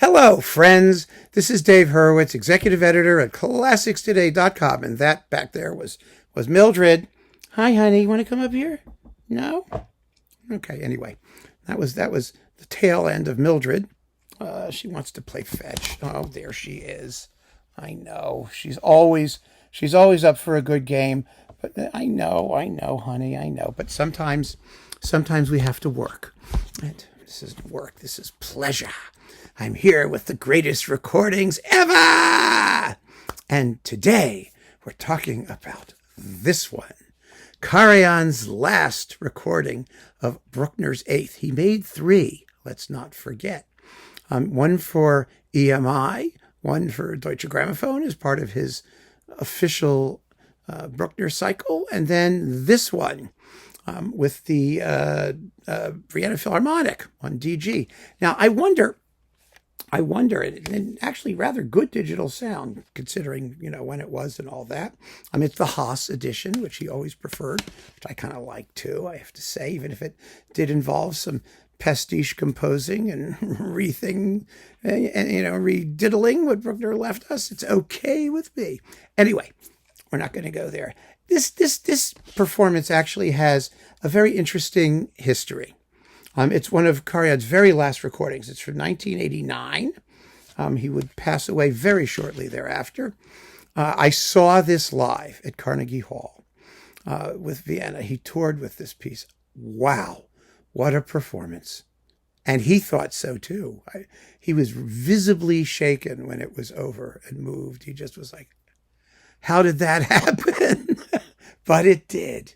Hello, friends. This is Dave Hurwitz, executive editor at ClassicsToday.com, and that back there was Mildred. Hi, honey. You want to come up here? No? Okay. Anyway, that was the tail end of Mildred. She wants to play fetch. Oh, there she is. I know. She's always up for a good game. But I know, honey. I know. But sometimes we have to work. And this isn't work. This is pleasure. I'm here with the greatest recordings ever! And today, we're talking about this one. Karajan's last recording of Bruckner's Eighth. He made 3, let's not forget. One for EMI, one for Deutsche Grammophon as part of his official Bruckner cycle, and then this one with the Vienna Philharmonic on DG. Now, I wonder, and actually rather good digital sound, considering, when it was and all that. It's the Haas edition, which he always preferred, which I kind of like too, I have to say, even if it did involve some pastiche composing and rediddling what Bruckner left us. It's okay with me. Anyway, we're not going to go there. This performance actually has a very interesting history. It's one of Karajan's very last recordings. It's from 1989. He would pass away very shortly thereafter. I saw this live at Carnegie Hall with Vienna. He toured with this piece. Wow, what a performance. And he thought so too. He was visibly shaken when it was over and moved. He just was like, how did that happen? But it did.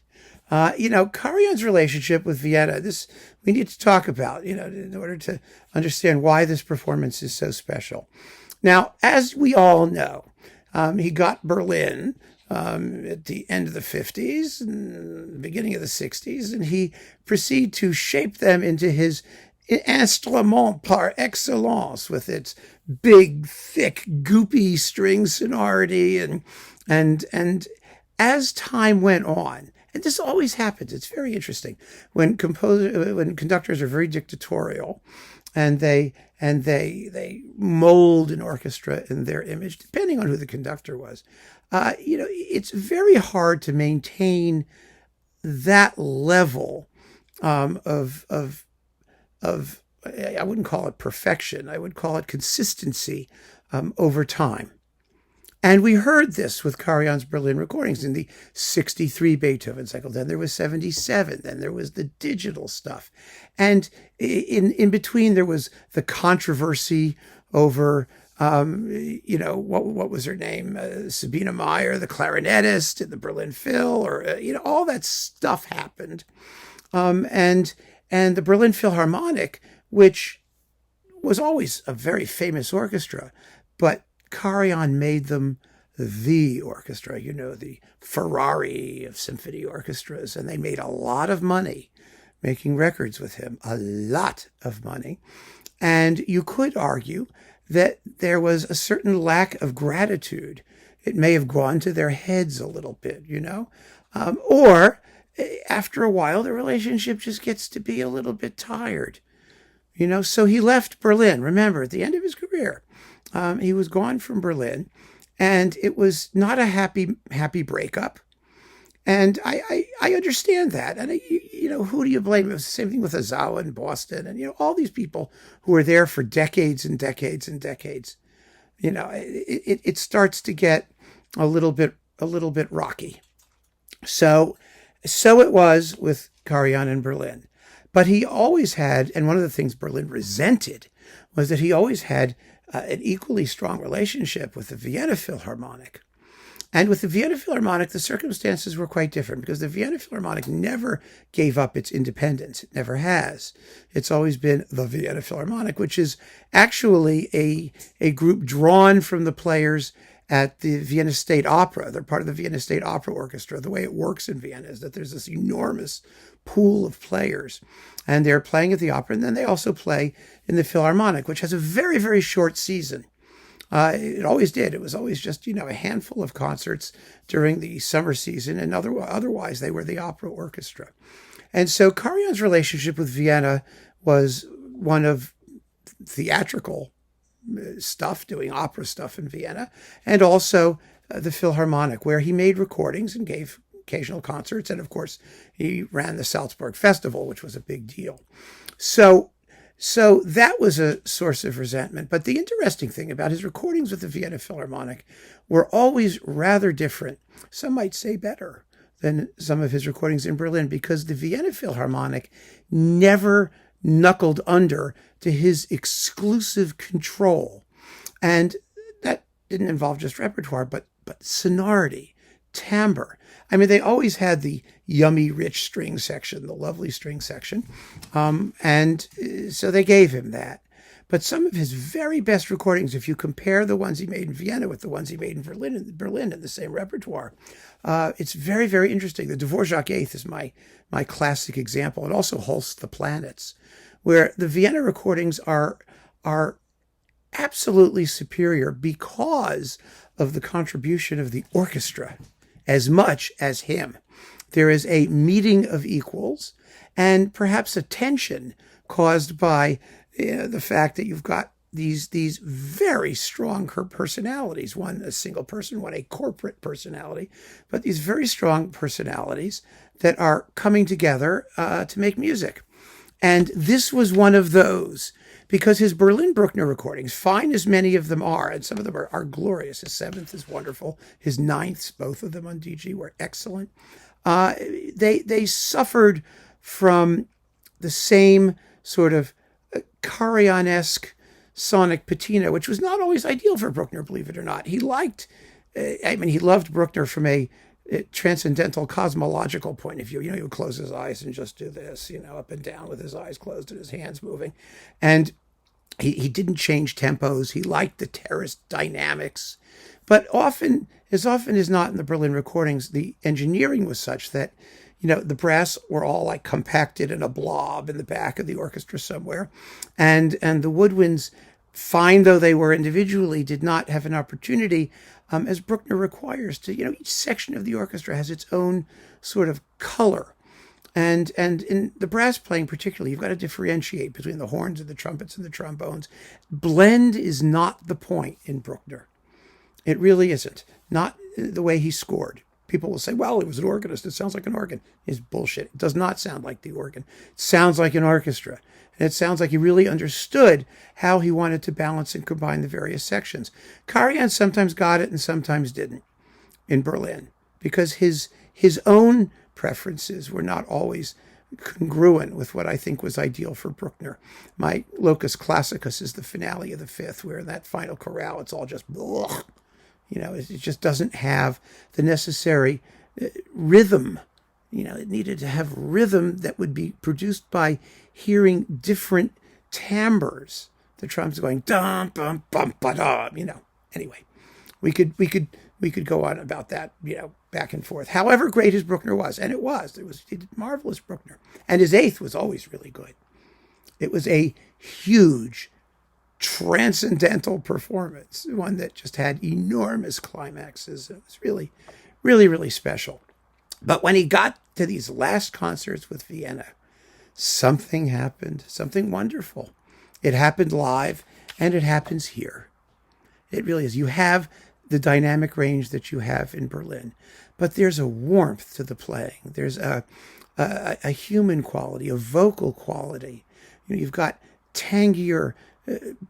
Karajan's relationship with Vienna, this we need to talk about, in order to understand why this performance is so special. Now, as we all know, he got Berlin at the end of the 50s and the beginning of the 60s, and he proceeded to shape them into his instrument par excellence with its big, thick, goopy string sonority. And as time went on, and this always happens. It's very interesting when conductors are very dictatorial, and they mold an orchestra in their image, depending on who the conductor was. It's very hard to maintain that level of I wouldn't call it perfection. I would call it consistency over time. And we heard this with Karajan's Berlin recordings in the 63 Beethoven cycle. Then there was 77. Then there was the digital stuff. And in between, there was the controversy over, what was her name? Sabine Meyer, the clarinetist in the Berlin Phil, or, all that stuff happened. And the Berlin Philharmonic, which was always a very famous orchestra, but Karajan made them the orchestra, the Ferrari of symphony orchestras, and they made a lot of money making records with him, a lot of money. And you could argue that there was a certain lack of gratitude. It may have gone to their heads a little bit, or after a while, the relationship just gets to be a little bit tired, so he left Berlin. Remember, at the end of his career, he was gone from Berlin, and it was not a happy breakup. And I understand that. And, who do you blame? It was the same thing with Ozawa in Boston, and, all these people who were there for decades and decades and decades. It starts to get a little bit rocky. So it was with Karajan in Berlin. But he always had, and one of the things Berlin resented was that he always had an equally strong relationship with the Vienna Philharmonic. And with the Vienna Philharmonic, the circumstances were quite different because the Vienna Philharmonic never gave up its independence. It never has. It's always been the Vienna Philharmonic, which is actually a group drawn from the players at the Vienna State Opera. They're part of the Vienna State Opera Orchestra. The way it works in Vienna is that there's this enormous pool of players, and they're playing at the opera, and then they also play in the Philharmonic, which has a very, very short season. It always did. It was always just, a handful of concerts during the summer season, and otherwise they were the opera orchestra. And so Karajan's relationship with Vienna was one of theatrical stuff, doing opera stuff in Vienna, and also the Philharmonic, where he made recordings and gave occasional concerts. And of course, he ran the Salzburg Festival, which was a big deal. So that was a source of resentment. But the interesting thing about his recordings with the Vienna Philharmonic were always rather different. Some might say better than some of his recordings in Berlin, because the Vienna Philharmonic never knuckled under to his exclusive control. And that didn't involve just repertoire, but sonority, timbre. I mean, they always had the yummy, rich string section, the lovely string section. And so they gave him that. But some of his very best recordings, if you compare the ones he made in Vienna with the ones he made in Berlin in the same repertoire, it's very, very interesting. The Dvorak Eighth is my classic example. And also Holst the Planets, where the Vienna recordings are absolutely superior because of the contribution of the orchestra as much as him. There is a meeting of equals and perhaps a tension caused by the fact that you've got these very strong personalities, one a single person, one a corporate personality, but these very strong personalities that are coming together to make music. And this was one of those, because his Berlin Bruckner recordings, fine as many of them are, and some of them are glorious. His seventh is wonderful. His ninths, both of them on DG, were excellent. They suffered from the same sort of Karajan-esque sonic patina, which was not always ideal for Bruckner, believe it or not. He loved Bruckner from a transcendental cosmological point of view. He would close his eyes and just do this, up and down with his eyes closed and his hands moving. And he didn't change tempos. He liked the terraced dynamics. But often as not in the Berlin recordings, the engineering was such that, the brass were all like compacted in a blob in the back of the orchestra somewhere. And the woodwinds, fine though they were individually, did not have an opportunity, as Bruckner requires, to, each section of the orchestra has its own sort of color. And in the brass playing particularly, you've got to differentiate between the horns and the trumpets and the trombones. Blend is not the point in Bruckner. It really isn't. Not the way he scored. People will say, well, he was an organist. It sounds like an organ. It's bullshit. It does not sound like the organ. It sounds like an orchestra. And it sounds like he really understood how he wanted to balance and combine the various sections. Karajan sometimes got it and sometimes didn't in Berlin, because his own preferences were not always congruent with what I think was ideal for Bruckner. My locus classicus is the finale of the fifth, where in that final chorale, it's all just ugh. It just doesn't have the necessary rhythm. It needed to have rhythm that would be produced by hearing different timbres. The drums going dum bum bum ba dum. Anyway, we could go on about that. Back and forth. However great his Bruckner was, and he did marvelous Bruckner, and his eighth was always really good. It was a huge, transcendental performance, one that just had enormous climaxes. It was really, really, really special. But when he got to these last concerts with Vienna, something happened, something wonderful. It happened live, and it happens here. It really is. You have the dynamic range that you have in Berlin, but there's a warmth to the playing. There's a human quality, a vocal quality. You've got tangier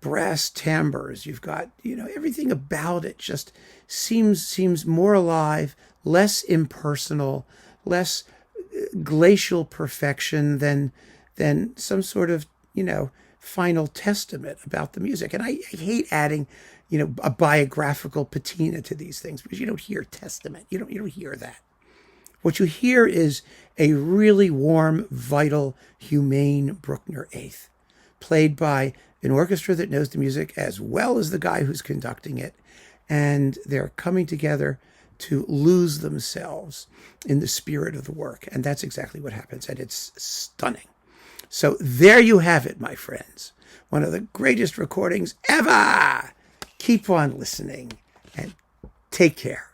brass timbres. You've got, everything about it just seems more alive, less impersonal, less glacial perfection than some sort of, final testament about the music. And I hate adding, a biographical patina to these things, because you don't hear testament. You don't hear that. What you hear is a really warm, vital, humane Bruckner eighth, played by an orchestra that knows the music as well as the guy who's conducting it. And they're coming together to lose themselves in the spirit of the work. And that's exactly what happens. And it's stunning. So there you have it, my friends. One of the greatest recordings ever. Keep on listening and take care.